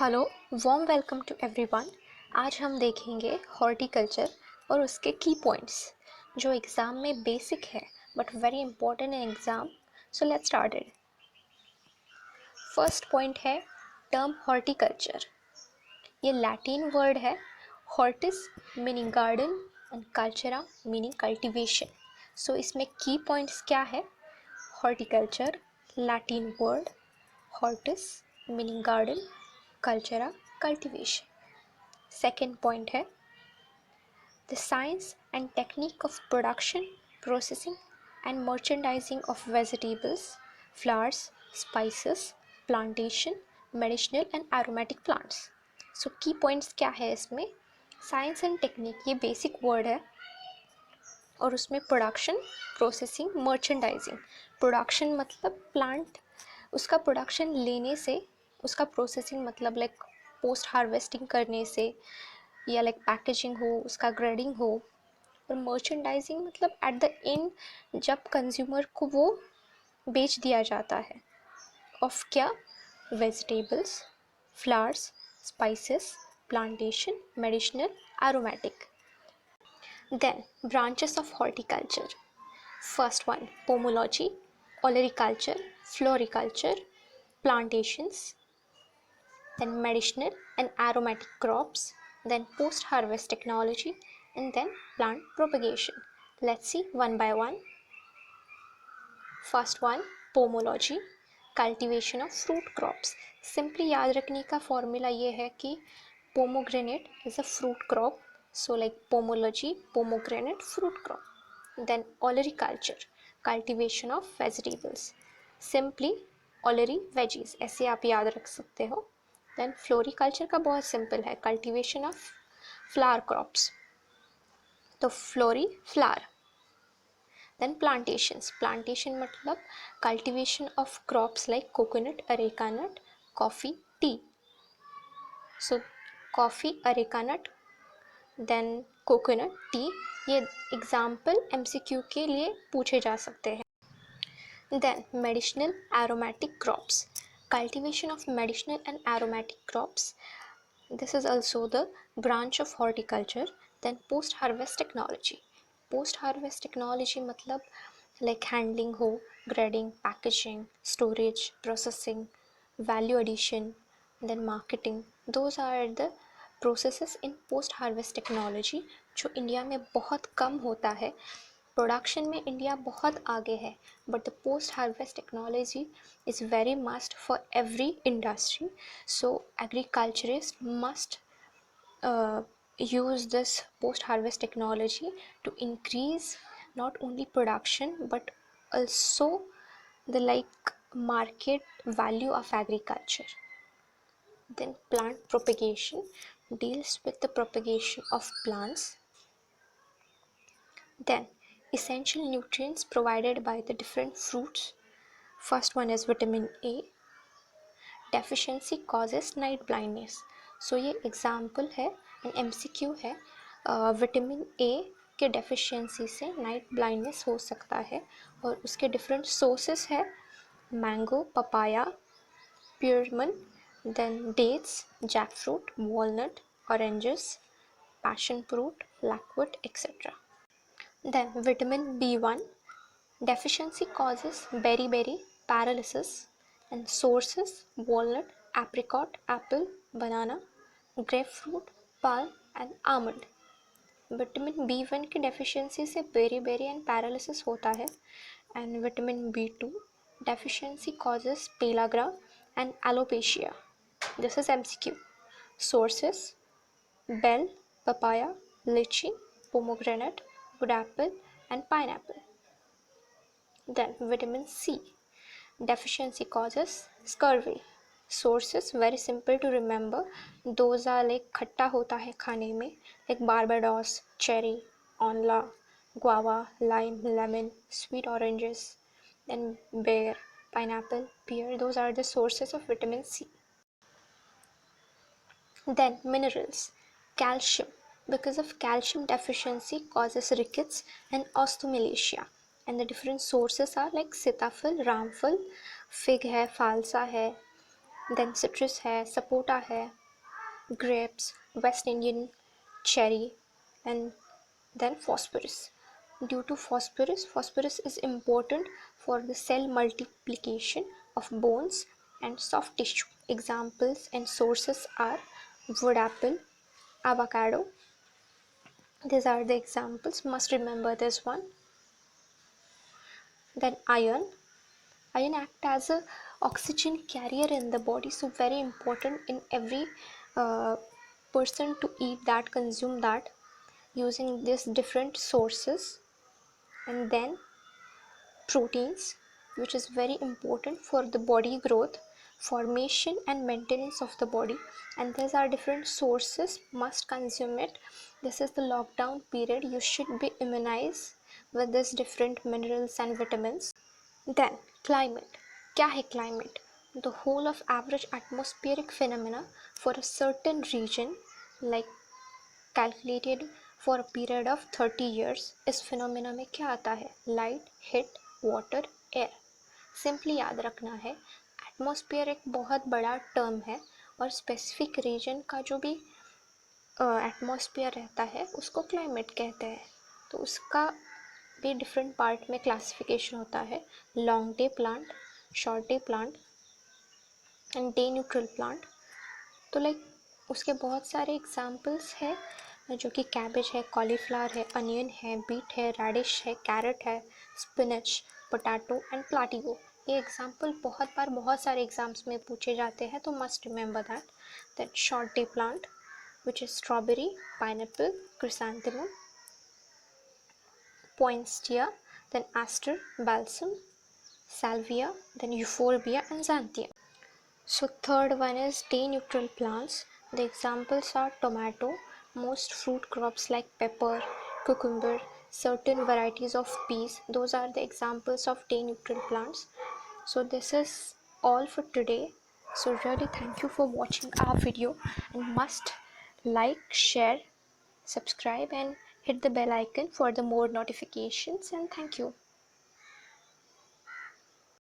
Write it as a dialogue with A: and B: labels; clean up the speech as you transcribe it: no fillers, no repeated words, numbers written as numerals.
A: Hello, warm welcome to everyone. आज हम देखेंगे हॉर्टिकल्चर और उसके की पॉइंट्स जो एग्ज़ाम में बेसिक है but very important in exam. So let's started. First point है टर्म हॉर्टिकल्चर। ये लैटिन वर्ड है। Hortis meaning garden and cultura meaning cultivation. So इसमें की पॉइंट्स क्या है? Horticulture Latin word, hortis meaning garden, cultura cultivation. Second point है the science and technique of production, processing and merchandising of vegetables, flowers, spices, plantation, medicinal and aromatic plants. So key points क्या है इसमें? Science and technique ये basic word है और उसमें production, processing, merchandising. Production मतलब plant, उसका production लेने से, उसका प्रोसेसिंग मतलब लाइक पोस्ट हार्वेस्टिंग करने से या लाइक पैकेजिंग हो, उसका ग्रेडिंग हो। और मर्चेंडाइजिंग मतलब एट द एंड जब कंज्यूमर को वो बेच दिया जाता है। ऑफ क्या? Vegetables, flowers, spices, plantation, medicinal, aromatic. Then, branches of horticulture. First one, pomology, olericulture, floriculture, plantations, then medicinal and aromatic crops, then post-harvest technology, and then plant propagation. Let's see one by one. First one, pomology, cultivation of fruit crops. Simply याद रखने का formula ये है कि pomegranate is a fruit crop. So like pomology, pomegranate, fruit crop. Then olericulture, cultivation of vegetables. Simply oleri veggies, ऐसे आप याद रख सकते हो. Then floriculture का बहुत simple है, cultivation of flower crops. तो flori flower. Then plantations. Plantation मतलब cultivation of crops like coconut, areca nut, coffee, tea. So coffee, areca nut, then coconut, tea. ये example MCQ के लिए पूछे जा सकते हैं. Then medicinal aromatic crops. Cultivation of medicinal and aromatic crops. This is also the branch of horticulture. Then post harvest technology. Post harvest technology मतलब like handling हो, grading, packaging, storage, processing, value addition, then marketing. Those are the processes in post harvest technology जो India में बहुत कम होता है. Production में India बहुत आगे है but the post harvest technology is very must for every industry. So agriculturist must use this post harvest technology to increase not only production but also the like market value of agriculture. Then plant propagation deals with the propagation of plants. Then essential nutrients provided by the different fruits. First one is vitamin A. Deficiency causes night blindness. So ये example है and MCQ है. Vitamin A के deficiency से night blindness हो सकता है और उसके डिफरेंट सोर्सेस है mango, papaya, persimmon, then dates, jack fruit, walnut, oranges, passion fruit, blackwood etcetera. Then vitamin B1 deficiency causes beriberi, paralysis, and sources walnut, apricot, apple, banana, grapefruit, palm and almond. Vitamin B1 की deficiency से beriberi and paralysis होता है. And vitamin B2 deficiency causes pellagra and alopecia. This is MCQ. Sources bael, papaya, lychee, pomegranate, wood apple and pineapple. Then vitamin C deficiency causes scurvy. Sources very simple to remember. Those are like खट्टा होता है खाने में, like barbados, cherry, आंवला, guava, lime, lemon, sweet oranges, then pear, pineapple, pear. Those are the sources of vitamin C. Then minerals. Calcium. Because of calcium deficiency causes rickets and osteomalacia. And the different sources are like सीताफल, रामफल, fig है, फालसा है, then citrus है, sapota है, grapes, West Indian cherry, and then phosphorus. Due to phosphorus is important for the cell multiplication of bones and soft tissue. Examples and sources are wood apple, avocado. These are the examples, must remember this one. Then iron act as a oxygen carrier in the body, so very important in every uh, person to eat that, consume that using these different sources. And then proteins, which is very important for the body growth, formation and maintenance of the body, and these are different sources, must consume it. This is the lockdown period, you should be immunized with these different minerals and vitamins. Then climate. क्या है climate? The whole of average atmospheric phenomena for a certain region, like calculated for a period of 30 years. इस phenomena में क्या आता है? Light, heat, water, air. Simply याद रखना है, एटमॉस्फेयर एक बहुत बड़ा टर्म है और स्पेसिफिक रीजन का जो भी एटमॉस्फेयर रहता है उसको क्लाइमेट कहते हैं. तो उसका भी डिफरेंट पार्ट में क्लासिफिकेशन होता है. Long day plant, short day plant and day neutral plant. तो लाइक उसके बहुत सारे एग्जाम्पल्स है, जो कि कैबेज है, कॉलीफ्लावर है, अनियन है, बीट है, रेडिश है, कैरेट है, स्पिनच, पोटैटो एंड प्लाटिगो. ये एग्जाम्पल बहुत बार बहुत सारे एग्जाम्स में पूछे जाते हैं, तो must remember that short day plant which is strawberry, pineapple, chrysanthemum, poinsettia, then aster, balsam, salvia, then euphorbia and xanthia. So third one is day neutral plants. The examples are tomato, most fruit crops like pepper, cucumber, certain varieties of peas. Those are the examples of day neutral plants. So this is all for today. So really thank you for watching our video, and must like, share, subscribe and hit the bell icon for the more notifications, and thank you.